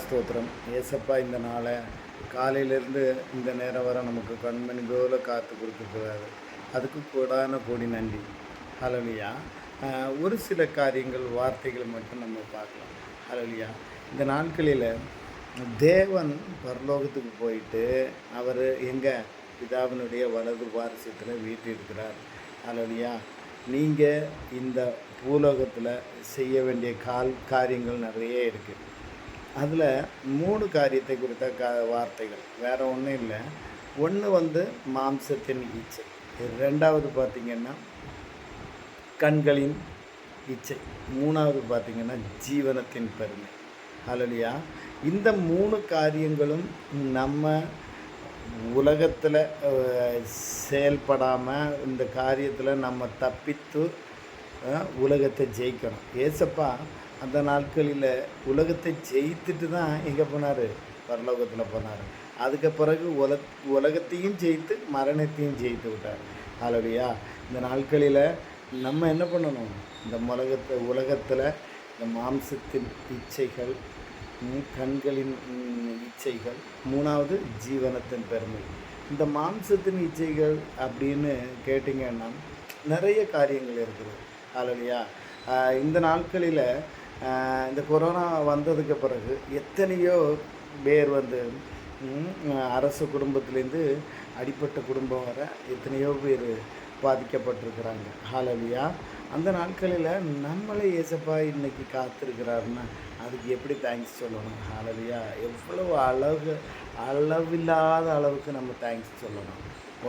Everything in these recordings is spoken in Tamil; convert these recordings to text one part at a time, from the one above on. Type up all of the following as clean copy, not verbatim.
ஸ்தோத்திரம். ஏசப்பா இந்த நாளை காலையிலேருந்து இந்த நேரம் வரை நமக்கு கண்மணி போல காத்து கொடுத்துருக்கிறாரு. அதுக்கு கோடான கோடி நன்றி. ஹல்லேலூயா. ஒரு சில காரியங்கள் வார்த்தைகள் மட்டும் நம்ம பார்க்கலாம். ஹல்லேலூயா. இந்த நாட்களில் தேவன் பரலோகத்துக்கு போயிட்டு அவர் எங்கள் பிதாவினுடைய வலது பாரசத்தில் வீட்டிருக்கிறார். ஹல்லேலூயா. நீங்கள் இந்த பூலோகத்தில் செய்ய வேண்டிய காரியங்கள் நிறைய இருக்குது. அதில் 3 காரியத்தை குறித்த வார்த்தைகள் வேறு ஒன்றும் இல்லை. ஒன்று மாம்சத்தின் இச்சை, 2வது பார்த்திங்கன்னா கண்களின் இச்சை, 3வது பார்த்திங்கன்னா ஜீவனத்தின் பெருமை. ஹல்லேலூயா. இந்த 3 காரியங்களும் நம்ம உலகத்தில் செயல்படாமல் இந்த காரியத்தில் நம்ம தப்பித்து உலகத்தை ஜெயிக்கணும். ஏசப்பா அந்த நாட்களில் உலகத்தை ஜெயித்துட்டு தான் எங்கே போனார்? பரலோகத்தில் போனார். அதுக்கு பிறகு உலகத்தையும் ஜெயித்து மரணத்தையும் ஜெயித்து விட்டார். ஹல்லேலூயா. இந்த நாட்களில் நம்ம என்ன பண்ணணும்? இந்த உலகத்தில் இந்த மாம்சத்தின் இச்சைகள், கண்களின் இச்சைகள், 3வது ஜீவனத்தின் பெருமை. இந்த மாம்சத்தின் இச்சைகள் அப்படின்னு கேட்டிங்கன்னா நிறைய காரியங்கள் இருக்குது. ஹல்லேலூயா. இந்த நாட்களில் இந்த கொரோனா வந்ததுக்கு பிறகு எத்தனையோ பேர் அரசு குடும்பத்துலேருந்து அடிப்பட்ட குடும்பம் வர எத்தனையோ பேர் பாதிக்கப்பட்டிருக்கிறாங்க. ஹல்லேலூயா. அந்த நாட்களில் நம்மளே ஏசப்பா இன்றைக்கி காத்திருக்கிறாருன்னா அதுக்கு எப்படி தேங்க்ஸ் சொல்லணும்? ஹல்லேலூயா. எவ்வளோ அளவில்லாத அளவுக்கு நம்ம தேங்க்ஸ் சொல்லணும்.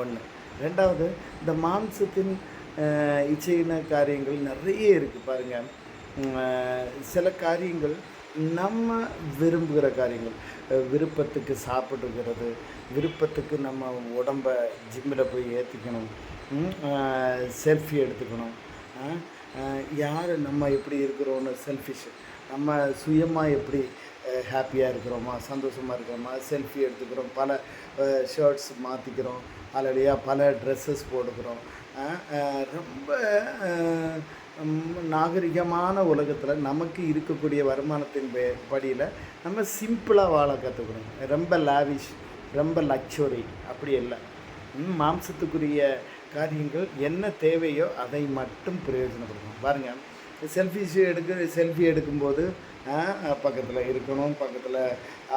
1. 2வது இந்த மாம்சத்தின் இச்சையின காரியங்கள் நிறைய இருக்குது. பாருங்கள், சில காரியங்கள் நம்ம விரும்புகிற காரியங்கள், விருப்பத்துக்கு சாப்பிட்டுக்கிறது, விருப்பத்துக்கு நம்ம உடம்பை ஜிம்மில் போய் ஏற்றிக்கணும், செல்ஃபி எடுத்துக்கணும், யார் நம்ம எப்படி இருக்கிறோன்னு செல்ஃபிஷ், நம்ம சுயமாக எப்படி ஹாப்பியாக இருக்கிறோமா, சந்தோஷமாக இருக்கிறோமா, செல்ஃபி எடுத்துக்கிறோம், பல ஷர்ட்ஸ் மாற்றிக்கிறோம். ஹல்லேலூயா. பல ட்ரெஸ்ஸஸ் போட்டுக்கிறோம். ரொம்ப நாகரிகமான உலகத்தில் நமக்கு இருக்கக்கூடிய வருமானத்தின் படியில் நம்ம சிம்பிளாக வாழ கற்றுக்கணும். ரொம்ப லாவிஷ், ரொம்ப லக்ஸுரி அப்படி இல்லை. மாம்சத்துக்குரிய காரியங்கள் என்ன தேவையோ அதை மட்டும் பிரயோஜனப்படுத்தணும். பாருங்கள், செல்ஃபி எடுக்கும்போது பக்கத்தில் இருக்கணும், பக்கத்தில்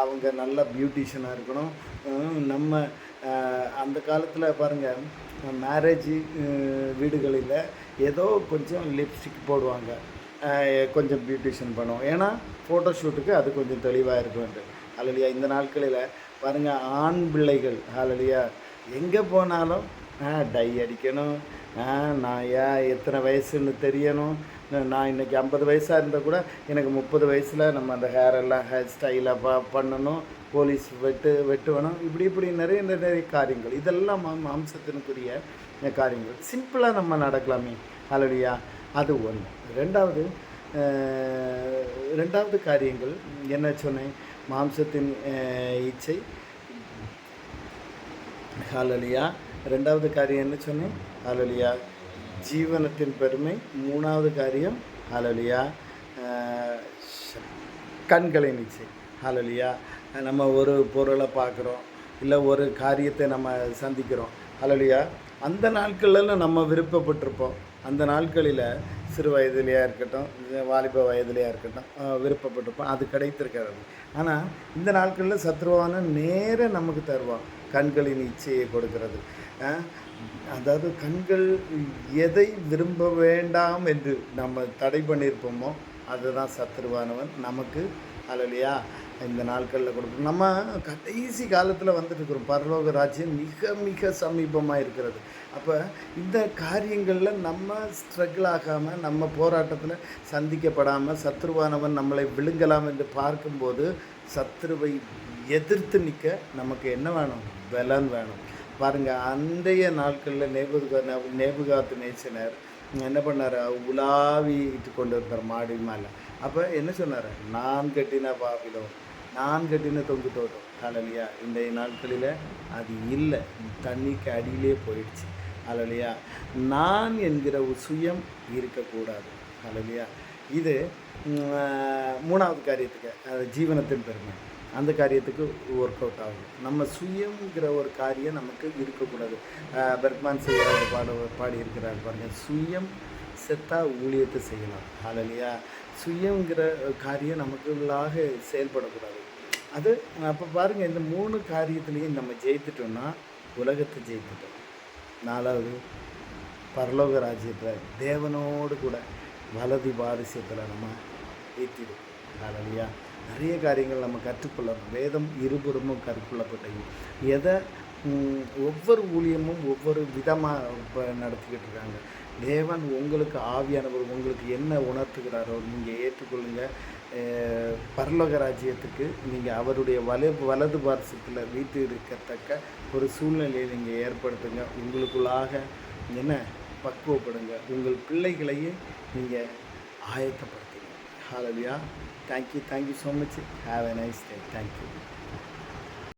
அவங்க நல்ல பியூட்டிஷியனாக இருக்கணும். நம்ம அந்த காலத்தில் பாருங்கள், மேரேஜ் வீடுகளில் ஏதோ கொஞ்சம் லிப்ஸ்டிக் போடுவாங்க, கொஞ்சம் பியூட்டிஷியன் பண்ணுவோம். ஏன்னா ஃபோட்டோ ஷூட்டுக்கு அது கொஞ்சம் தெளிவாக இருக்கும். ஹல்லேலூயா. இந்த நாட்களில் பாருங்கள், ஆண் பிள்ளைகள் ஹல்லேலூயா எங்கே போனாலும் டை அடிக்கணும், நான் எத்தனை வயசுன்னு தெரியணும், நான் இன்றைக்கி 50 வயசாக இருந்தால் கூட எனக்கு 30 வயசில் நம்ம அந்த ஹேர் ஸ்டைலாக பண்ணணும், போலீஸ் வெட்டுவணும், இப்படி நிறைய காரியங்கள். இதெல்லாம் மாம்சத்தினுக்குரிய காரியங்கள். சிம்பிளாக நம்ம நடக்கலாமே. ஹல்லேலூயா. அது 1. 2வது காரியங்கள் என்ன சொன்னேன்? மாம்சத்தின் இச்சை. ஹல்லேலூயா. 2வது காரியம் என்ன சொன்னேன்? ஹல்லேலூயா. ஜீவனத்தின் பெருமை. 3வது காரியம் ஹல்லேலூயா கண்களின் இச்சை. ஹல்லேலூயா. நம்ம ஒரு பொருளை பார்க்குறோம், இல்லை ஒரு காரியத்தை நம்ம சந்திக்கிறோம். ஹல்லேலூயா. அந்த நாட்களில் நம்ம விருப்பப்பட்டிருப்போம். அந்த நாட்களில் சிறு வயதிலையாக இருக்கட்டும், வாலிப வயதிலையாக இருக்கட்டும், விருப்பப்பட்டிருப்போம், அது கிடைத்திருக்கிறது. ஆனால் இந்த நாட்களில் சத்ருவான நேர நமக்கு தருவான் கண்களின் இச்சையை கொடுக்கிறது. அதாவது கண்கள் எதை விரும்ப வேண்டாம் என்று நம்ம தடை பண்ணியிருப்போமோ அதுதான் சத்ருவானவன் நமக்கு ஹல்லேலூயா இந்த நாட்களில் கொடுக்கணும். நம்ம கடைசி காலத்தில் வந்துட்டுருக்கிறோம். பரலோக ராஜ்யம் மிக மிக சமீபமாக இருக்கிறது. அப்போ இந்த காரியங்களில் நம்ம ஸ்ட்ரகிள் ஆகாமல், நம்ம போராட்டத்தில் சந்திக்கப்படாமல், சத்ருவானவன் நம்மளை விழுங்கலாம் என்று பார்க்கும்போது சத்ருவை எதிர்த்து நிற்க நமக்கு என்ன வேணும்? பலன் வேணும். பாருங்கள், அன்றைய நாட்களில் நேபுகாத்து நேசனர் என்ன பண்ணார்? உலாவிட்டு கொண்டு இருந்தார் மாடி மேலே. அப்போ என்ன சொன்னார்? நான் கட்டின பாபிலோன், நான் கட்டின தொங்கு தோட்டம். ஹல்லேலூயா. இன்றைய நாட்களில் அது இல்லை, தண்ணிக்கு அடியிலே போயிடுச்சு. ஹல்லேலூயா. நான் என்கிற சுயம் இருக்கக்கூடாது. ஹல்லேலூயா. இது மூணாவது காரியத்துக்கு அது ஜீவனத்தின் பெருமை. அந்த காரியத்துக்கு ஒர்க் அவுட் ஆகும். நம்ம சுயங்கிற ஒரு காரியம் நமக்கு இருக்கக்கூடாது. பெர்க்மான் செய்ய பாடியிருக்கிறார் பாருங்கள், சுயம் செத்தா ஊழியத்தை செய்யலாம். ஹல்லேலூயா. சுயங்கிற காரியம் நமக்குள்ளாக செயல்படக்கூடாது. அது அப்போ பாருங்கள், இந்த 3 காரியத்துலேயும் நம்ம ஜெயித்துட்டோம்னா உலகத்தை ஜெயித்துட்டோம். 4வது பரலோக ராஜ்யத்தில் தேவனோடு கூட வலது பாரிசத்தில் நம்ம ஏற்றிருக்கோம். ஹல்லேலூயா. நிறைய காரியங்கள் நம்ம கற்றுக்கொள்ளணும். வேதம் இருபுறமும் கற்றுக்கொள்ளப்பட்டது. எதை ஒவ்வொரு ஊழியமும் ஒவ்வொரு விதமாக இப்போ நடத்திக்கிட்டு இருக்காங்க. தேவன் உங்களுக்கு ஆவியானவர் உங்களுக்கு என்ன உணர்த்துகிறாரோ நீங்கள் ஏற்றுக்கொள்ளுங்க. பரலோக ராஜ்யத்துக்கு நீங்கள் அவருடைய வலது பாரசத்தில் வீட்டு இருக்கத்தக்க ஒரு சூழ்நிலையை நீங்கள் ஏற்படுத்துங்க. உங்களுக்குள்ளாக என்ன பக்குவப்படுங்க. உங்கள் பிள்ளைகளையும் நீங்கள் ஆயத்தப்படுத்துங்க. Hallelujah. Thank you so much. Have a nice day. Thank you.